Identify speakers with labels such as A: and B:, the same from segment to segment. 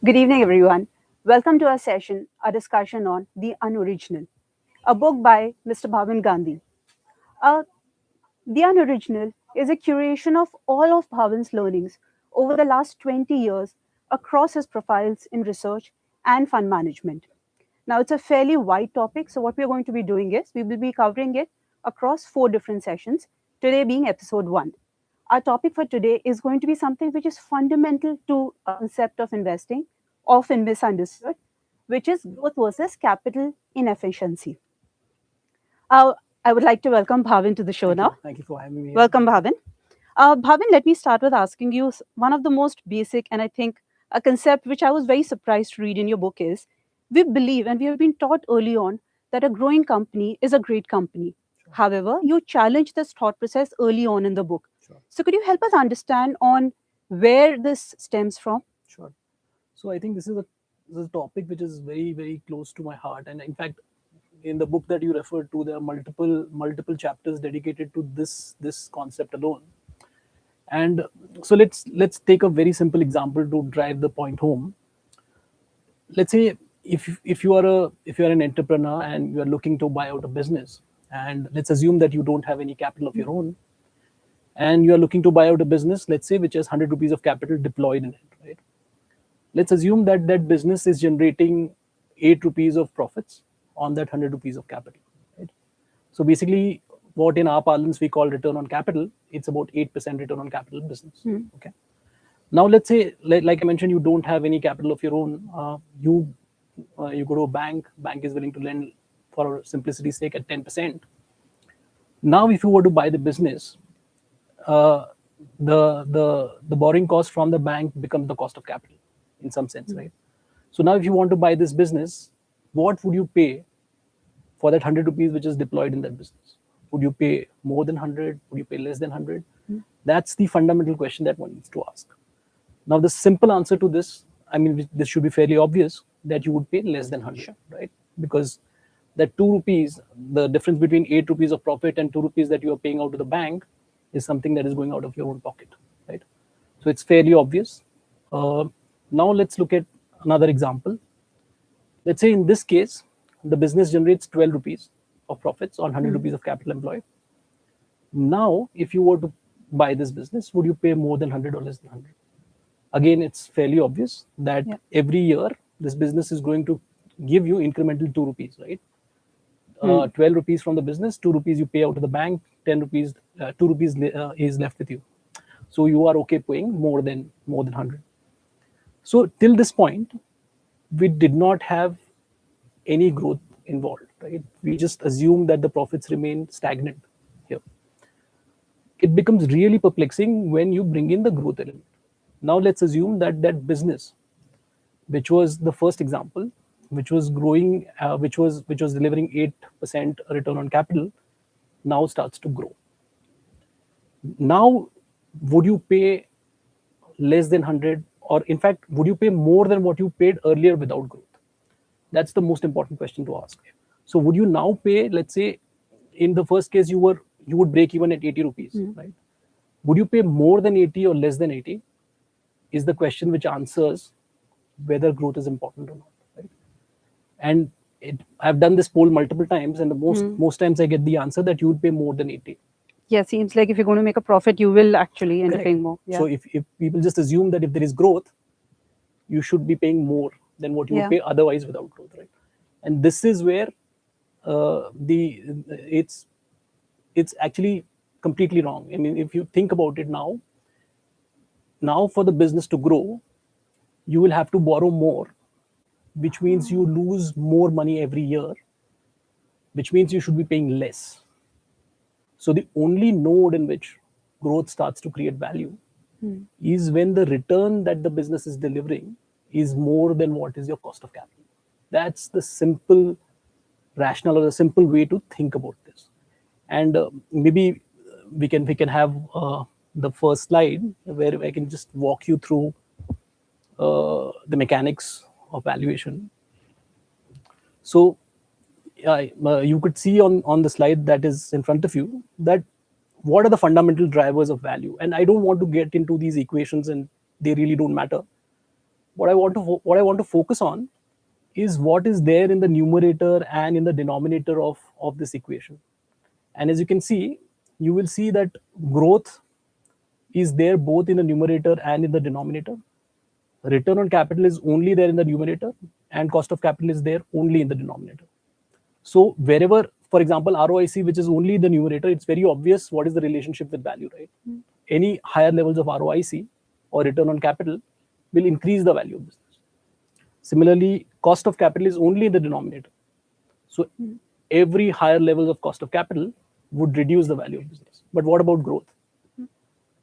A: Good evening, everyone. Welcome to our session, a discussion on The Unoriginal, a book by Mr. Bhavin Gandhi. Uh, the Unoriginal is a curation of all of Bhavin's learnings over the last 20 years across his profiles in research and fund management. Now, it's a fairly wide topic, so what we're going to be doing is we will be covering it across 4 different sessions, today being episode 1. Our topic for today is going to be something which is fundamental to a concept of investing, often misunderstood, which is growth versus capital inefficiency. Uh, I would like to welcome Bhavin to the show
B: Thank you.
A: now.
B: Thank you for having me here.
A: Welcome, Bhavin. Bhavin, let me start with asking you one of the most basic and I think a concept which I was very surprised to read in your book is we believe and we have been taught early on that a growing company is a great company.
B: Sure.
A: However, you challenge this thought process early on in the book.
B: Sure.
A: So, could you help us understand on where this stems from?
B: Sure. So I think this is a topic which is very close to my heart, and in fact, in the book that you referred to, there are multiple chapters dedicated to this concept alone. And so let's take a very simple example to drive the point home. Let's say if you are an entrepreneur and you are looking to buy out a business, and let's assume that you don't have any capital of your own, and you are looking to buy out a business, let's say, which has 100 rupees of capital deployed in it, right? Let's assume that that business is generating 8 rupees of profits on that 100 rupees of capital, right? So basically, what in our parlance we call return on capital, it's about 8% return on capital business. Okay. Now let's say, like I mentioned, you don't have any capital of your own. You go to a bank. Bank is willing to lend, for simplicity's sake, at 10%. Now, if you were to buy the business, the borrowing cost from the bank becomes the cost of capital in some sense, right? So now if you want to buy this business, what would you pay for that 100 rupees which is deployed in that business? Would you pay more than 100? Would you pay less than 100? That's the fundamental question that one needs to ask. Now, the simple answer to this, I mean, this should be fairly obvious, that you would pay less than 100, sure, right? Because that 2 rupees, the difference between 8 rupees of profit and 2 rupees that you are paying out to the bank is something that is going out of your own pocket, right? So it's fairly obvious. Now let's look at another example. Let's say in this case, the business generates 12 rupees of profits on 100 rupees of capital employed. Now, if you were to buy this business, would you pay more than 100 or less than 100? Again, it's fairly obvious that every year this business is going to give you incremental 2 rupees, right? 12 rupees from the business, 2 rupees you pay out to the bank, 10 rupees, 2 rupees is left with you. So you are okay paying more than 100. So till this point, we did not have any growth involved, right? We just assume that the profits remain stagnant here. It becomes really perplexing when you bring in the growth element. Now let's assume that that business, which was the first example, which was growing, which was delivering 8% return on capital, now starts to grow. Now, would you pay less than 100, or in fact, would you pay more than what you paid earlier without growth? That's the most important question to ask. So would you now pay, let's say, in the first case, you would break even at 80 rupees, right? Would you pay more than 80 or less than 80 is the question which answers whether growth is important or not, right? And I've done this poll multiple times, and the most times I get the answer that you would pay more than 80.
A: Yeah, seems like if you're going to make a profit, you will actually end up paying more.
B: Yeah. So if people just assume that if there is growth, you should be paying more than what you would pay otherwise without growth, right? And this is where it's actually completely wrong. I mean, if you think about it now for the business to grow, you will have to borrow more, which means you lose more money every year, which means you should be paying less. So the only node in which growth starts to create value is when the return that the business is delivering is more than what is your cost of capital. That's the simple rationale, or the simple way to think about this. And maybe we can have the first slide where I can just walk you through the mechanics of valuation. So you could see on the slide that is in front of you that what are the fundamental drivers of value. And I don't want to get into these equations, and they really don't matter. What I want to focus on is what is there in the numerator and in the denominator of this equation. And as you can see, you will see that growth is there both in the numerator and in the denominator. Return on capital is only there in the numerator, and cost of capital is there only in the denominator. So wherever, for example, ROIC, which is only the numerator, it's very obvious what is the relationship with value, right? Any higher levels of ROIC or return on capital will increase the value of business. Similarly, cost of capital is only in the denominator. So every higher levels of cost of capital would reduce the value of business. But what about growth?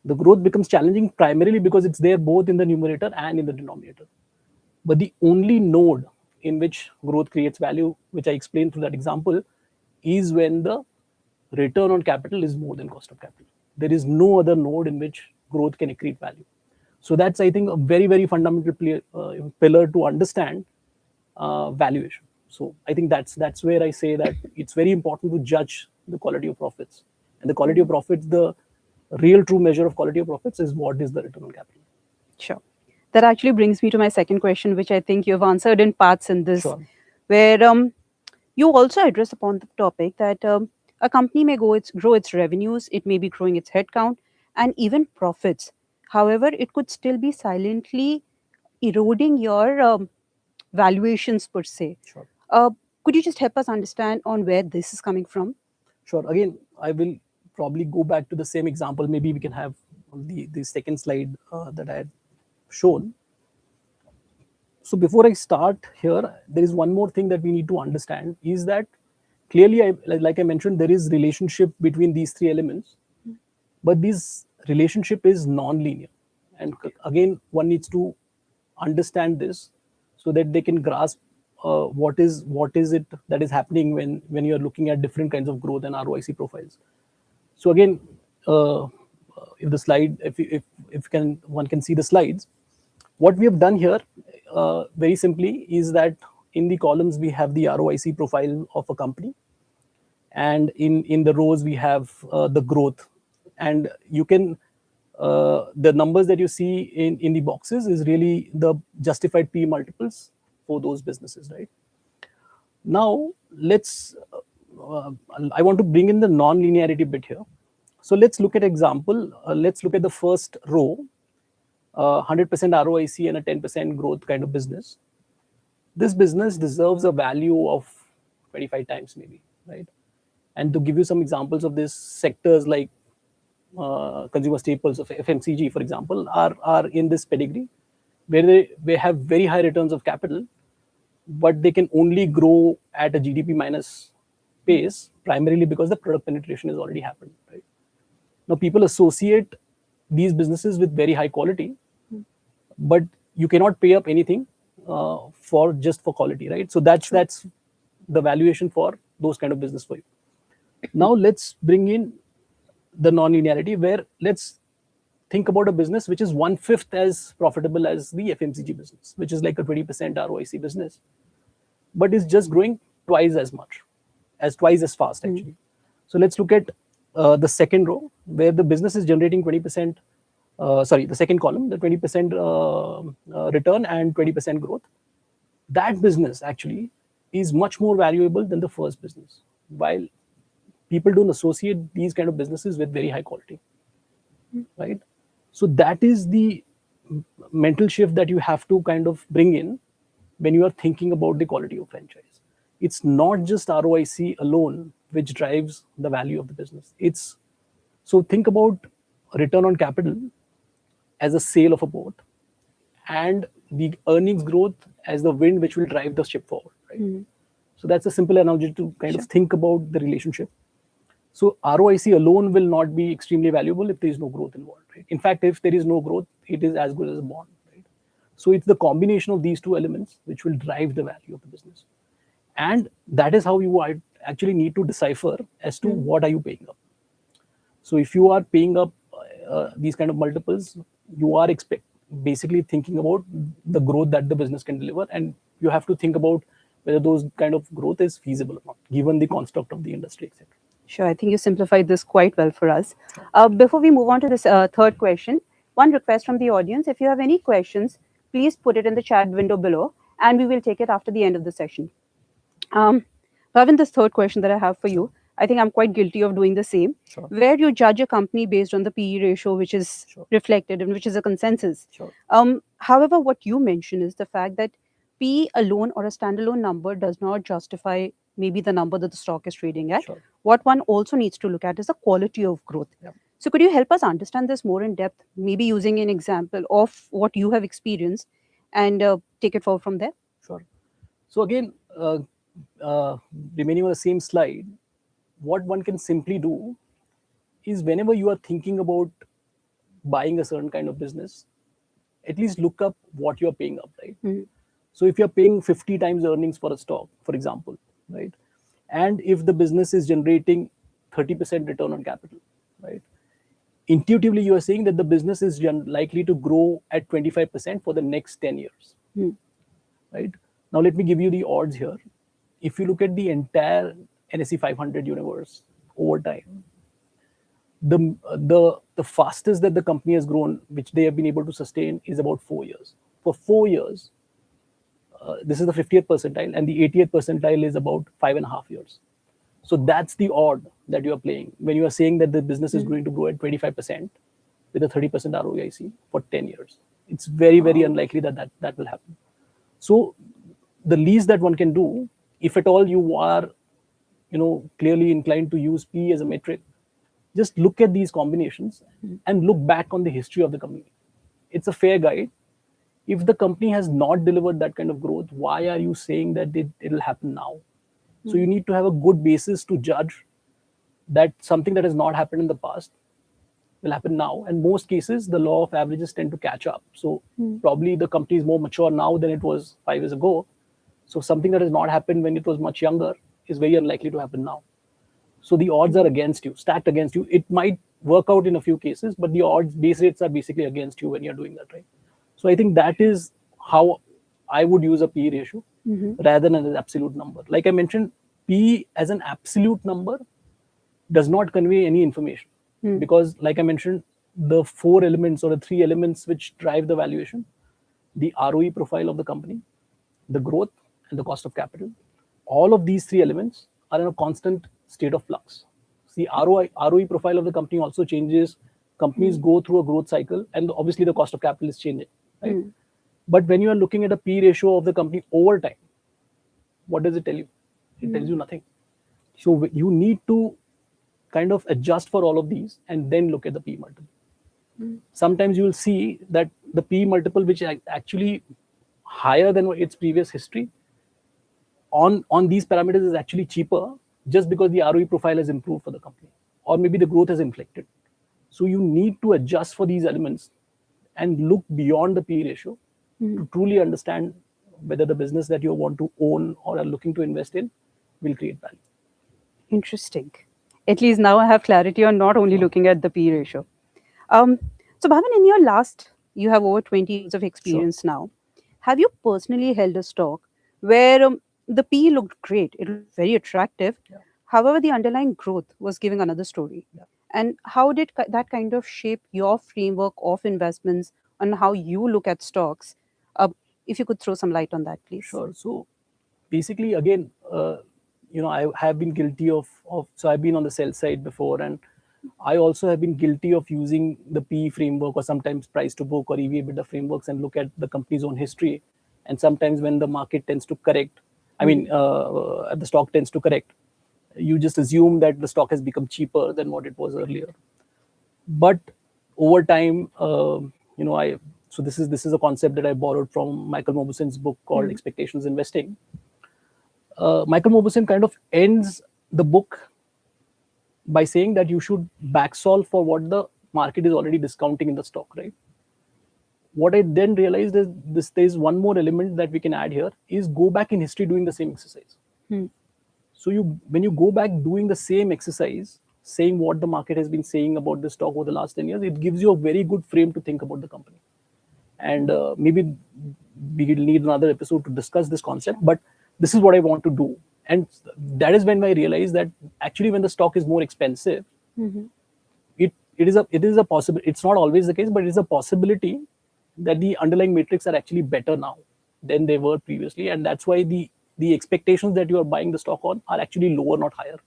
B: The growth becomes challenging primarily because it's there both in the numerator and in the denominator. But the only node in which growth creates value, which I explained through that example, is when the return on capital is more than cost of capital. There is no other node in which growth can accrete value. So that's, I think, a very, very fundamental pillar to understand valuation. So I think that's where I say that it's very important to judge the quality of profits. And the quality of profits, the real true measure of quality of profits is what is the return on capital.
A: Sure. That actually brings me to my second question, which I think you've answered in parts in this,
B: Sure.
A: where you also address upon the topic that a company may grow its revenues, it may be growing its headcount, and even profits. However, it could still be silently eroding your valuations per se.
B: Sure.
A: Could you just help us understand on where this is coming from?
B: Sure. Again, I will probably go back to the same example. Maybe we can have the second slide that I had shown. So before I start here, there is one more thing that we need to understand is that clearly, like I mentioned, there is relationship between these three elements, but this relationship is non-linear. And again, one needs to understand this so that they can grasp what is it that is happening when you are looking at different kinds of growth and ROIC profiles. So again, if the slide, if one can see the slides, what we have done here very simply is that in the columns we have the ROIC profile of a company, and in the rows we have the growth, and you can the numbers that you see in the boxes is really the justified P multiples for those businesses, right? Now let's I want to bring in the non-linearity bit here. So let's look at example. Let's look at the first row, 100% ROIC and a 10% growth kind of business. This business deserves a value of 25 times maybe, right? And to give you some examples of this, sectors like consumer staples of FMCG, for example, are in this pedigree where they have very high returns of capital, but they can only grow at a GDP minus pace primarily because the product penetration has already happened, right? Now people associate these businesses with very high quality, but you cannot pay up anything for quality, right? So that's the valuation for those kind of business for you. Now let's bring in the non-linearity, where let's think about a business which is 1/5 as profitable as the FMCG business, which is like a 20% ROIC business, but is just growing twice as fast actually. So let's look at the second row, where the business is generating 20%. The second column, the 20% return and 20% growth. That business actually is much more valuable than the first business, while people don't associate these kind of businesses with very high quality, right? So that is the mental shift that you have to kind of bring in when you are thinking about the quality of franchise. It's not just ROIC alone which drives the value of the business. So think about return on capital as a sail of a boat, and the earnings growth as the wind which will drive the ship forward, right? So that's a simple analogy to kind of think about the relationship. So ROIC alone will not be extremely valuable if there is no growth involved, right? In fact, if there is no growth, it is as good as a bond, right? So it's the combination of these two elements which will drive the value of the business. And that is how you actually need to decipher as to what are you paying up. So if you are paying up these kind of multiples, you are basically thinking about the growth that the business can deliver, and you have to think about whether those kind of growth is feasible or not, given the construct of the industry, etc.
A: Sure, I think you simplified this quite well for us. Before we move on to this third question, one request from the audience: if you have any questions, please put it in the chat window below, and we will take it after the end of the session. Um, Bhavin, this third question that I have for
B: Sure.
A: you, I think I'm quite guilty of doing the same,
B: Sure.
A: where you judge a company based on the PE ratio, which is
B: Sure.
A: reflected and which is a consensus.
B: Sure.
A: However, what you mention is the fact that PE alone or a standalone number does not justify maybe the number that the stock is trading at.
B: Sure.
A: What one also needs to look at is the quality of growth.
B: Yeah.
A: So, could you help us understand this more in depth, maybe using an example of what you have experienced and take it forward from there?
B: Sure. So again, uh, remaining on the same slide, what one can simply do is whenever you are thinking about buying a certain kind of business, at least look up what you're paying up, right?
A: Mhm.
B: So if you're paying 50 times earnings for a stock, for example, right, and if the business is generating 30% return on capital, right, intuitively you are saying that the business is likely to grow at 25% for the next 10 years,
A: Mhm.
B: right? Now let me give you the odds here. If you look at the entire NSE 500 universe over time, the fastest that the company has grown, which they have been able to sustain, is about 4 years. For 4 years, this is the 50th percentile, and the 80th percentile is about 5.5 years. So that's the odd that you are playing when you are saying that the business is
A: Mhm.
B: going to grow at 25% with a 30% ROIC for 10 years. It's very, very
A: Oh.
B: unlikely that that will happen. So the least that one can do, if at all you are, clearly inclined to use P as a metric, just look at these combinations and look back on the history of the company. It's a fair guide. If the company has not delivered that kind of growth, why are you saying that it'll happen now? So you need to have a good basis to judge that something that has not happened in the past will happen now. And most cases, the law of averages tend to catch up. So
A: Mhm.
B: probably the company is more mature now than it was 5 years ago. So something that has not happened when it was much younger is very unlikely to happen now. So the odds are against you, stacked against you. It might work out in a few cases, but the odds base rates are basically against you when you're doing that, right? So I think that is how I would use a P ratio
A: Mhm.
B: rather than an absolute number. Like I mentioned, P as an absolute number does not convey any information
A: Mhm.
B: because, like I mentioned, the four elements or the three elements which drive the valuation, the ROE profile of the company, the growth, and the cost of capital, all of these three elements are in a constant state of flux. The ROE profile of the company also changes. Companies
A: Mhm.
B: go through a growth cycle, and obviously the cost of capital is changing, right?
A: Mhm.
B: But when you are looking at a P ratio of the company over time, what does it tell you? It tells you nothing. So you need to kind of adjust for all of these and then look at the P multiple.
A: Mhm.
B: Sometimes you will see that the P multiple, which is actually higher than its previous history, on these parameters is actually cheaper just because the ROE profile has improved for the company, or maybe the growth has inflected. So you need to adjust for these elements and look beyond the P ratio
A: Mhm.
B: to truly understand whether the business that you want to own or are looking to invest in will create value.
A: Interesting. At least now I have clarity on not only
B: Sure.
A: looking at the P ratio. Um, so, Bhavin, in your last, you have over 20 years of
B: Sure.
A: experience now. Have you personally held a stock where the P looked great? It looked very attractive.
B: Yeah.
A: However, the underlying growth was giving another story.
B: Yeah.
A: And how did that kind of shape your framework of investments on how you look at stocks? Uh, if you could throw some light on that, please.
B: Sure. So basically, again, I have been guilty of. So I've been on the sell side before, and I also have been guilty of using the PE framework or sometimes price to book or EV/EBITDA frameworks and look at the company's own history. And sometimes when the market tends to correct, I
A: Mhm.
B: mean, the stock tends to correct, you just assume that the stock has become cheaper than what it was earlier. But over time, I so this is a concept that I borrowed from Michael Mauboussin's book called
A: Mhm.
B: Expectations Investing. Michael Mauboussin kind of ends the book by saying that you should back solve for what the market is already discounting in the stock, right? What I then realized is this: there's one more element that we can add here is go back in history doing the same exercise.
A: Mhm.
B: So when you go back doing the same exercise, saying what the market has been saying about the stock over the last 10 years, it gives you a very good frame to think about the company. And maybe we will need another episode to discuss this concept, but this is what I want to do. And that is when I realized that actually when the stock is more expensive,
A: Mhm.
B: it is a possible, it's not always the case, but it is a possibility that the underlying metrics are actually better now than they were previously, and that's why the expectations that you are buying the stock on are actually lower, not higher.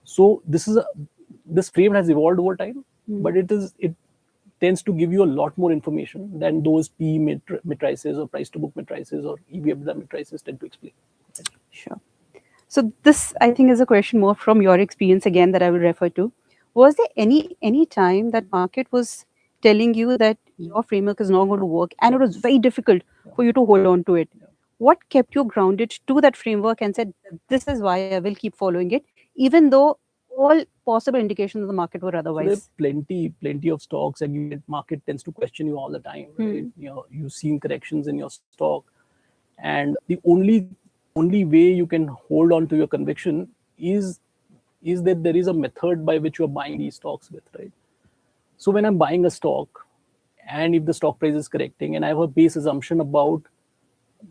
B: So this frame has evolved over time, but it tends to give you a lot more information than those P matrices or price to book matrices or EV/EBITDA matrices tend to explain.
A: Sure. So this, I think, is a question more from your experience again that I will refer to. Was there any time that market was telling you that your framework is not going to work, and it was very difficult for you to hold on to it? What kept you grounded to that framework and said, "This is why I will keep following it, even though all possible indications of the market were
B: So there are
A: otherwise?"
B: plenty of stocks, and market tends to question you all the time. Right? You've seen corrections in your stock, and the only way you can hold on to your conviction is that there is a method by which you are buying these stocks with, right? So when I'm buying a stock, and if the stock price is correcting, and I have a base assumption about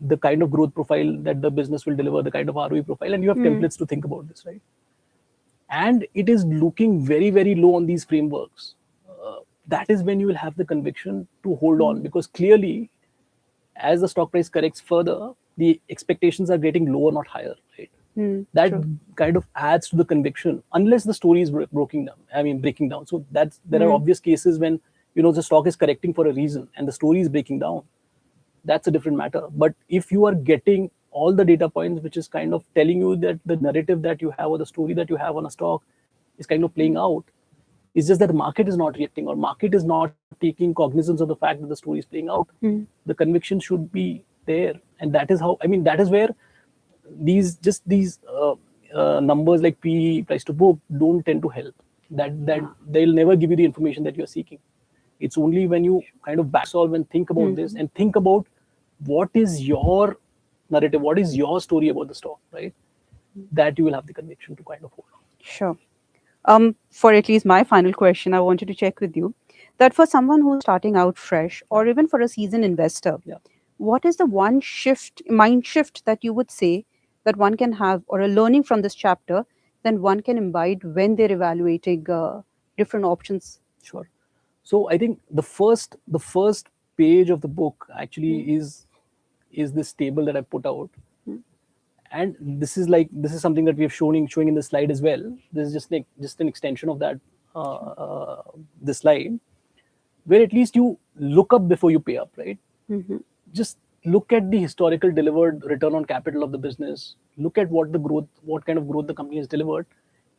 B: the kind of growth profile that the business will deliver, the kind of ROE profile, and you have templates to think about this, right? And it is looking very low on these frameworks, that is when you will have the conviction to hold on, because clearly as the stock price corrects further, the expectations are getting lower, not higher, right? That
A: True.
B: kind of adds to the conviction, unless the story is breaking down. So there are obvious cases when the stock is correcting for a reason and the story is breaking down. That's a different matter. But if you are getting all the data points, which is kind of telling you that the narrative that you have or the story that you have on a stock is kind of playing out, it's just that the market is not reacting, or market is not taking cognizance of the fact that the story is playing out. The conviction should be there, and that is how. That is where these numbers like P, price to book, don't tend to help. That they'll never give you the information that you're seeking. It's only when you kind of back solve and think about this, and think about what is your narrative, what is your story about the stock, right? That you will have the conviction to kind of hold on.
A: Sure. For at least my final question, I wanted to check with you that for someone who's starting out fresh, or even for a seasoned investor,
B: Yeah.
A: what is the one mind shift that you would say that one can have, or a learning from this chapter, then one can imbibe when they're evaluating different options?
B: Sure. So I think the first page of the book actually is this table that I put out, and this is something that we have showing in the slide as well. This is just an extension of that the slide, where at least you look up before you pay up, right? Just look at the historical delivered return on capital of the business. Look at what kind of growth the company has delivered,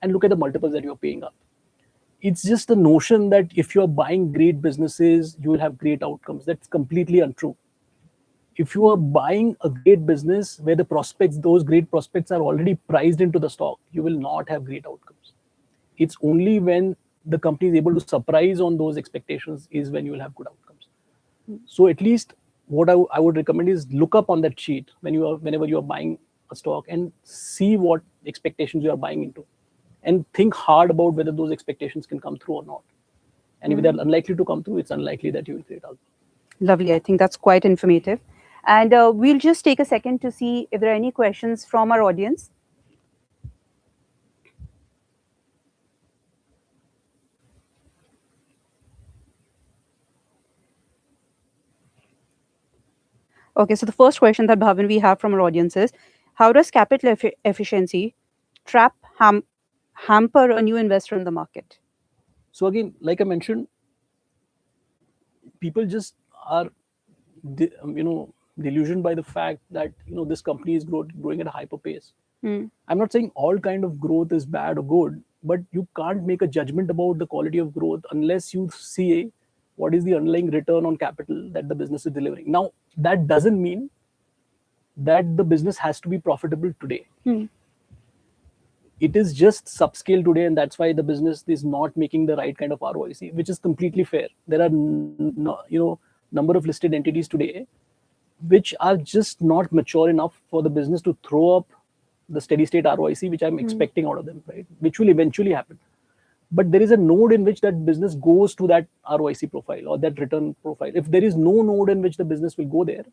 B: and look at the multiples that you're paying up. It's just the notion that if you're buying great businesses, you will have great outcomes. That's completely untrue. If you are buying a great business where those great prospects are already priced into the stock, you will not have great outcomes. It's only when the company is able to surprise on those expectations is when you will have good outcomes. So at least what I would recommend is look up on that sheet whenever you are buying a stock, and see what expectations you are buying into, and think hard about whether those expectations can come through or not. And if they're unlikely to come through, it's unlikely that you will create outcomes.
A: Lovely. I think that's quite informative. And we'll just take a second to see if there are any questions from our audience. Okay, so the first question that Bhavin we have from our audience is, how does capital efficiency trap hamper a new investor in the market?
B: So again, like I mentioned, people just are delusioned by the fact that this company is growing at a hyper pace. I'm not saying all kind of growth is bad or good, but you can't make a judgment about the quality of growth unless you see what is the underlying return on capital that the business is delivering. Now, that doesn't mean that the business has to be profitable today. It is just subscale today, and that's why the business is not making the right kind of ROIC, which is completely fair. There are number of listed entities today which are just not mature enough for the business to throw up the steady state ROIC, which I'm expecting out of them, right? Which will eventually happen. But there is a node in which that business goes to that ROIC profile or that return profile. If there is no node in which the business will go there,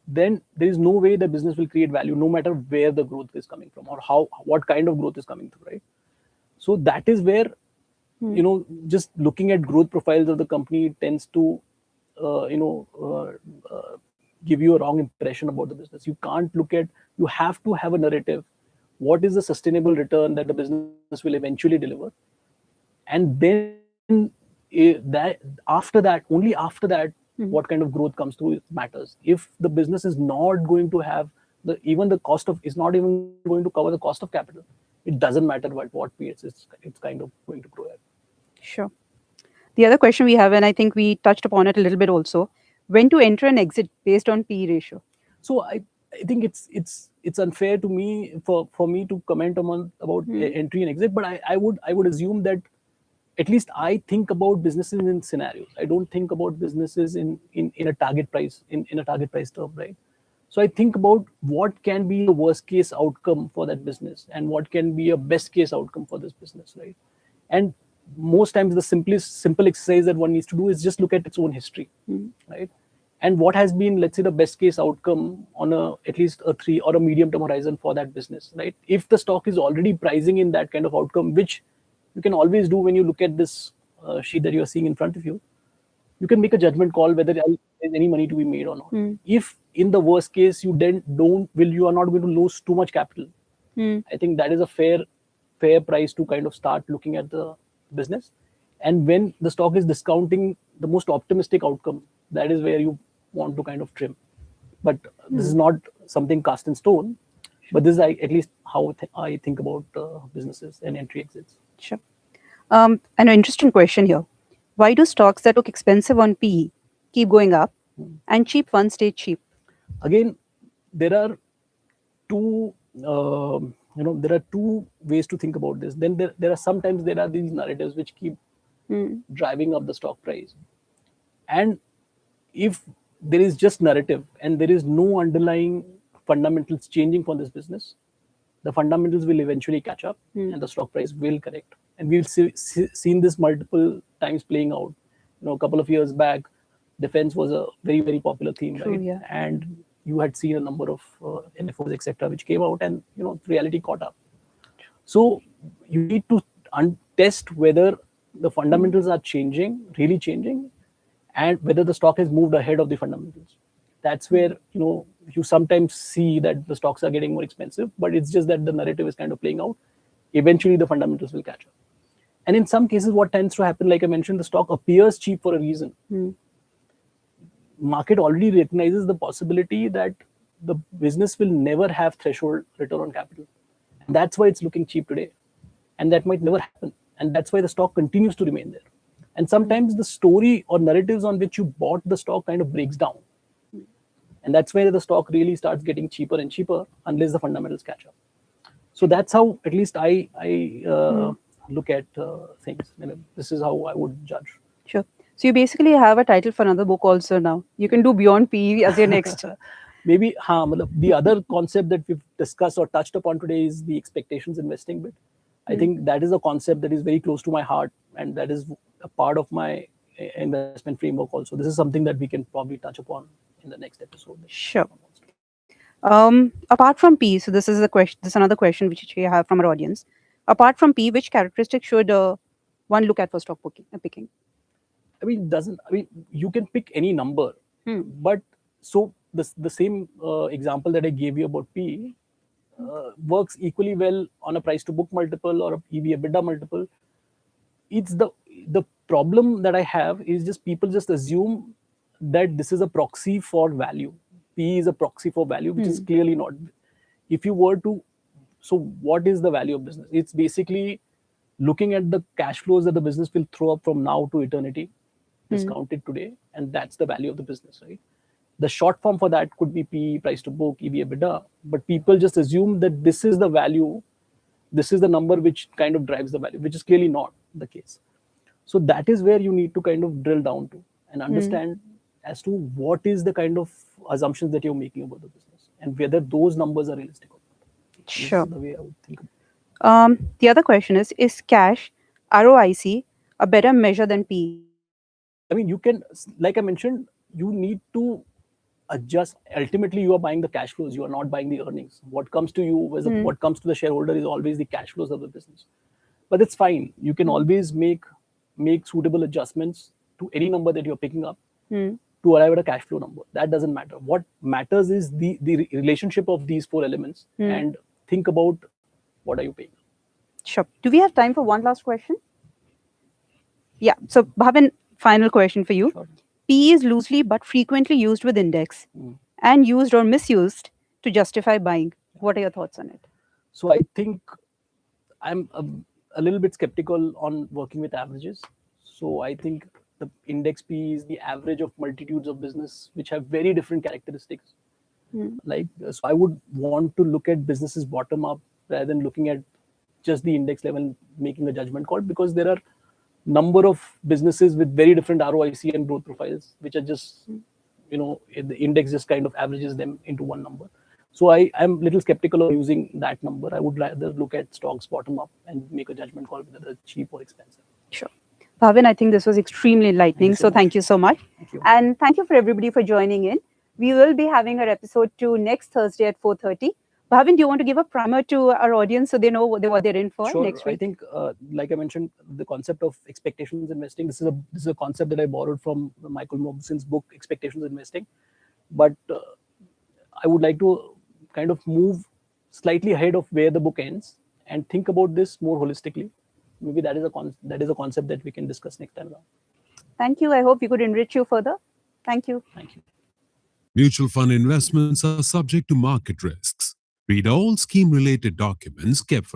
B: then there is no way the business will create value, no matter where the growth is coming from or what kind of growth is coming through, right? So that is where just looking at growth profiles of the company tends to give you a wrong impression about the business. You can't look at. You have to have a narrative. What is the sustainable return that the business will eventually deliver? And then after that, only after that, what kind of growth comes through matters. If the business is not going to have even the cost of is not even going to cover the cost of capital, it doesn't matter what pace it's kind of going to grow at.
A: Sure. The other question we have, and I think we touched upon it a little bit also, when to enter and exit based on PE ratio.
B: So I think it's unfair to me for me to comment on about entry and exit, but I would assume that at least I think about businesses in scenarios. I don't think about businesses in a target price in a target price term, right? So I think about what can be the worst case outcome for that business and what can be a best case outcome for this business, right? And most times the simple exercise that one needs to do is just look at its own history, right? And what has been, let's say, the best case outcome on at least a 3 or a medium term horizon for that business, right? If the stock is already pricing in that kind of outcome, which you can always do when you look at this sheet that you are seeing in front of you, you can make a judgment call whether there's any money to be made or not. If in the worst case you you are not going to lose too much capital, I think that is a fair price to kind of start looking at the business. And when the stock is discounting the most optimistic outcome, that is where you want to kind of trim. But this is not something cast in stone, but this is at least how I think about businesses and entry exits.
A: Sure. An interesting question here. Why do stocks that look expensive on PE keep going up and cheap ones stay cheap?
B: Again, there are two there are two ways to think about this. Then there are sometimes there are these narratives which keep driving up the stock price. And if there is just narrative and there is no underlying fundamentals changing for this business, the fundamentals will eventually catch up and the stock price will correct. And we've seen this multiple times playing out. A couple of years back, defense was a very, very popular theme,
A: True,
B: right?
A: yeah.
B: And you had seen a number of NFOs, etc., which came out, and reality caught up. So you need to test whether the fundamentals are really changing, and whether the stock has moved ahead of the fundamentals. That's where you sometimes see that the stocks are getting more expensive, but it's just that the narrative is kind of playing out. Eventually, the fundamentals will catch up. And in some cases, what tends to happen, like I mentioned, the stock appears cheap for a reason. Market already recognizes the possibility that the business will never have threshold return on capital. And that's why it's looking cheap today. And that might never happen. And that's why the stock continues to remain there. And sometimes the story or narratives on which you bought the stock kind of breaks down. And that's where the stock really starts getting cheaper and cheaper unless the fundamentals catch up. So that's how at least I look at things. This is how I would judge.
A: Sure. So you basically have a title for another book also now. You can do Beyond PE as your next.
B: Maybe the other concept that we've discussed or touched upon today is the expectations investing bit. I think that is a concept that is very close to my heart, and that is a part of my investment framework also. This is something that we can probably touch upon in the next episode.
A: Sure. Apart from P, so this is a question. This is another question which we have from our audience. Apart from P, which characteristics should one look at for stock picking?
B: You can pick any number, but so the same example that I gave you about P works equally well on a price to book multiple or a EV EBITDA multiple. It's the problem that I have is just people just assume that this is a proxy for value. P is a proxy for value, which is clearly not. If you were to, so what is the value of business? It's basically looking at the cash flows that the business will throw up from now to eternity, discounted today, and that's the value of the business, right? The short form for that could be P, price to book, EV, EBITDA, but people just assume that this is the value, this is the number which kind of drives the value, which is clearly not the case. So that is where you need to kind of drill down to and understand as to what is the kind of assumptions that you're making about the business and whether those numbers are realistic or not.
A: Sure.
B: This is the way I would think about it.
A: The other question is cash ROIC a better measure than PE?
B: You can, like I mentioned, you need to adjust. Ultimately, you are buying the cash flows. You are not buying the earnings. What comes to you, what comes to the shareholder is always the cash flows of the business. But it's fine. You can always make suitable adjustments to any number that you're picking up.
A: Hmm.
B: to arrive at a cash flow number. That doesn't matter. What matters is the relationship of these four elements, and think about what are you paying.
A: Sure. Do we have time for one last question? Yeah. So, Bhavin, final question for you.
B: Sure.
A: PE is loosely but frequently used with index and used or misused to justify buying. What are your thoughts on it?
B: So I think I'm a little bit skeptical on working with averages. So I think the index P is the average of multitudes of business which have very different characteristics. Like, so I would want to look at businesses bottom up rather than looking at just the index level, making a judgment call, because there are number of businesses with very different ROIC and growth profiles, which are just, the index just kind of averages them into one number. So I'm a little skeptical of using that number. I would rather look at stocks bottom up and make a judgment call whether they're cheap or expensive.
A: Sure. Bhavin, I think this was extremely enlightening. So thank you so much.
B: Thank you.
A: And thank you for everybody for joining in. We will be having our episode 2 next Thursday at 4:30. Bhavin, do you want to give a primer to our audience so they know what they're in for
B: Sure.
A: next week?
B: I think, like I mentioned, the concept of expectations investing. This is a concept that I borrowed from Michael Mobson's book, Expectations Investing. But I would like to kind of move slightly ahead of where the book ends and think about this more holistically. Maybe that is a concept that we can discuss next time around.
A: Thank you. I hope we could enrich you further. Thank you.
B: Thank you.
C: Mutual fund investments are subject to market risks. Read all scheme-related documents kept for